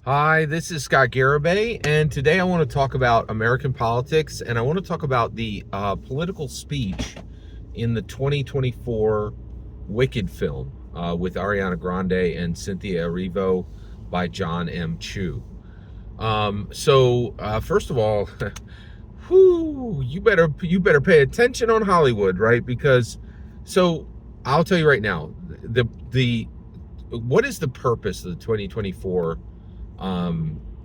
Hi, this is Scott Garibay, and today I want to talk about American politics, and I want to talk about the political speech in the 2024 Wicked film with Ariana Grande and Cynthia Erivo by John M. Chu. First of all, whoo, you better pay attention on Hollywood, right? Because so I'll tell you right now, the what is the purpose of the 2024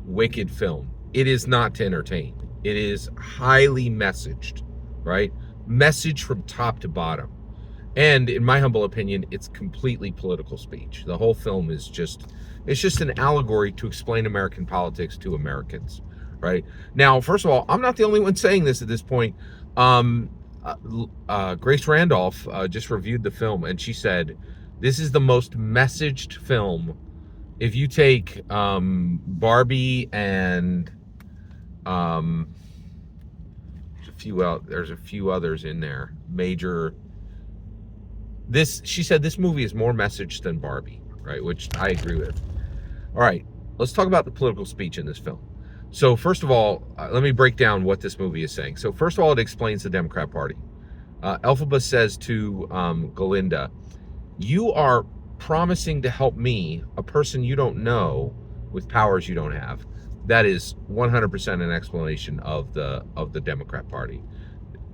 Wicked film? It is not to entertain. It is highly messaged, right? Message from top to bottom. And in my humble opinion, it's completely political speech. The whole film is just an allegory to explain American politics to Americans, right? Now, first of all, I'm not the only one saying this at this point. Um, Grace Randolph just reviewed the film, and she said, "This is the most messaged film. If you take Barbie and um, there's a few others in there. Major. She said this movie is more message than Barbie, right? Which I agree with. All right, let's talk about the political speech in this film. So first of all, let me break down what this movie is saying. So first of all, it explains the Democrat Party. Elphaba says to Galinda, "You are promising to help me, a person you don't know, with powers you don't have." That is 100% an explanation of the Democrat Party.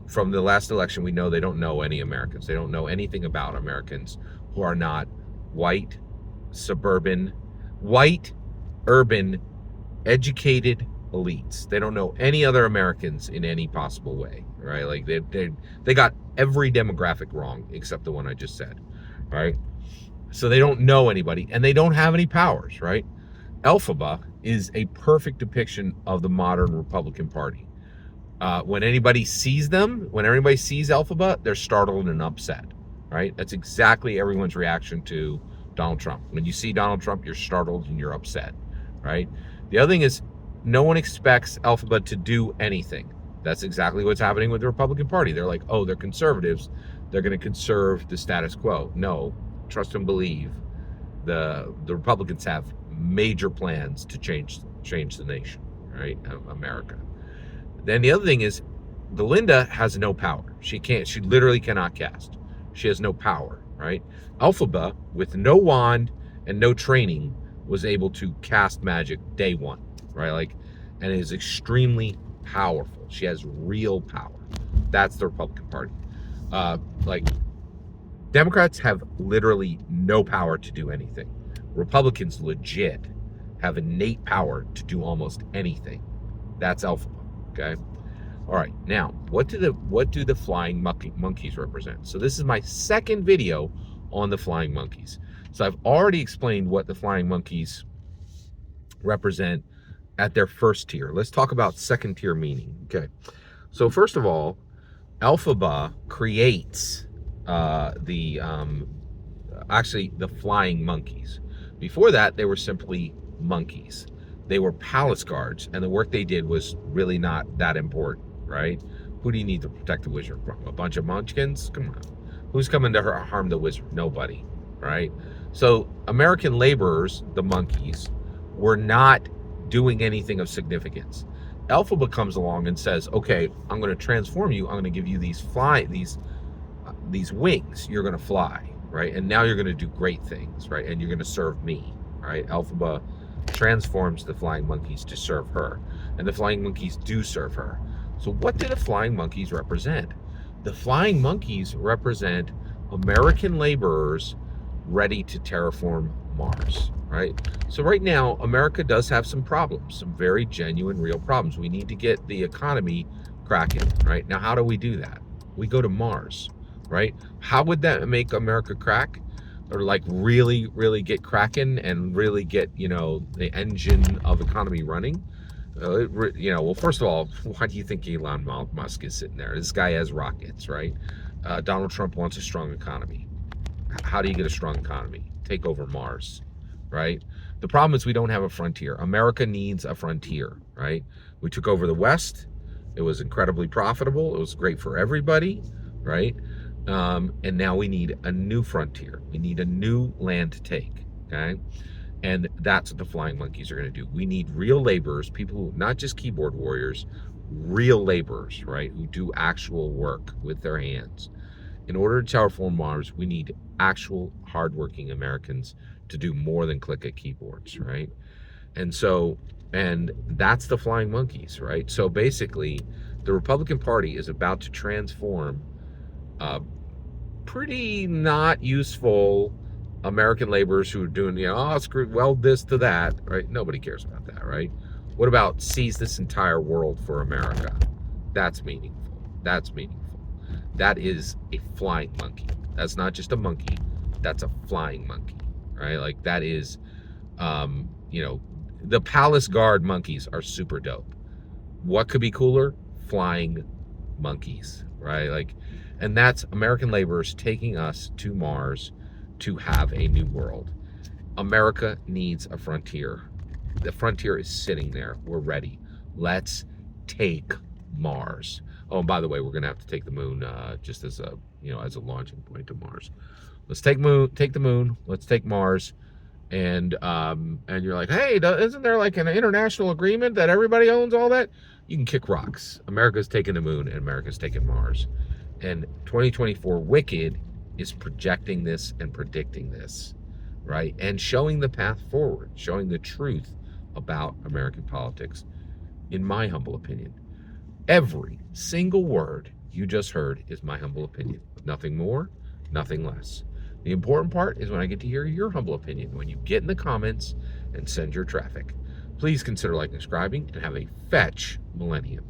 From the last election, we know they don't know any Americans. They don't know anything about Americans who are not white, suburban, white, urban, educated elites. They don't know any other Americans in any possible way, right? Like they got every demographic wrong except the one I just said, right? So they don't know anybody, and they don't have any powers, right? Elphaba is a perfect depiction of the modern Republican Party. When anybody sees Elphaba, they're startled and upset, right? That's exactly everyone's reaction to Donald Trump. When you see Donald Trump, you're startled and you're upset, right? The other thing is, no one expects Elphaba to do anything. That's exactly what's happening with the Republican Party. They're like, oh, they're conservatives. They're going to conserve the status quo. No, trust and believe. The Republicans have major plans to change the nation, right? America. Then the other thing is, Galinda has no power. She literally cannot cast. She has no power, right? Elphaba, with no wand and no training, was able to cast magic day one, right? And is extremely powerful. She has real power. That's the Republican Party. Like, Democrats have literally no power to do anything. Republicans legit have innate power to do almost anything. That's Elphaba. Okay. All right. Now, what do the flying monkeys represent? So this is my second video on the flying monkeys. So I've already explained what the flying monkeys represent at their first tier. Let's talk about second tier meaning. Okay. So first of all, Elphaba creates the flying monkeys. Before that, they were simply monkeys. They were palace guards, and the work they did was really not that important, right? Who do you need to protect the wizard from? A bunch of munchkins? Come on. Who's coming to harm the wizard? Nobody, right? So American laborers, the monkeys, were not doing anything of significance. Elphaba comes along and says, okay, I'm going to transform you. I'm going to give you these wings. You're going to fly, right? And now you're going to do great things, right? And you're going to serve me, right? Elphaba transforms the flying monkeys to serve her, and the flying monkeys do serve her. So what do the flying monkeys represent? The flying monkeys represent American laborers ready to terraform Mars, right? So right now, America does have some problems, some very genuine, real problems. We need to get the economy cracking, right? Now, how do we do that? We go to Mars, right? How would that make America crack? Or like really, really get cracking and really get, the engine of economy running? Well, first of all, why do you think Elon Musk is sitting there? This guy has rockets, right? Donald Trump wants a strong economy. How do you get a strong economy? Take over Mars, right? The problem is we don't have a frontier. America needs a frontier, right? We took over the West. It was incredibly profitable. It was great for everybody, right? And now we need a new frontier. We need a new land to take, okay? And that's what the flying monkeys are going to do. We need real laborers, people who, not just keyboard warriors, real laborers, right, who do actual work with their hands. In order to terraform Mars, we need actual hardworking Americans to do more than click at keyboards, right? And so, and that's the flying monkeys, right? So basically, the Republican Party is about to transform pretty not useful American laborers who are doing, oh, screw, weld this to that, right? Nobody cares about that, right? What about seize this entire world for America? That's meaningful. That's meaningful. That is a flying monkey. That's not just a monkey. That's a flying monkey, right? Like that is, the Palace Guard monkeys are super dope. What could be cooler? Flying monkeys, right? Like, and that's American laborers taking us to Mars to have a new world. America needs a frontier. The frontier is sitting there. We're ready. Let's take Mars. Oh, and by the way, we're gonna have to take the moon just as a as a launching point to Mars. Let's take the moon. Let's take Mars. And you're like, hey, isn't there like an international agreement that everybody owns all that? You can kick rocks. America's taking the moon and America's taking Mars. And 2024 Wicked is projecting this and predicting this, right? And showing the path forward, showing the truth about American politics, in my humble opinion. Every single word you just heard is my humble opinion. Nothing more, nothing less. The important part is when I get to hear your humble opinion, when you get in the comments and send your traffic. Please consider liking and subscribing, and have a fetch millennium.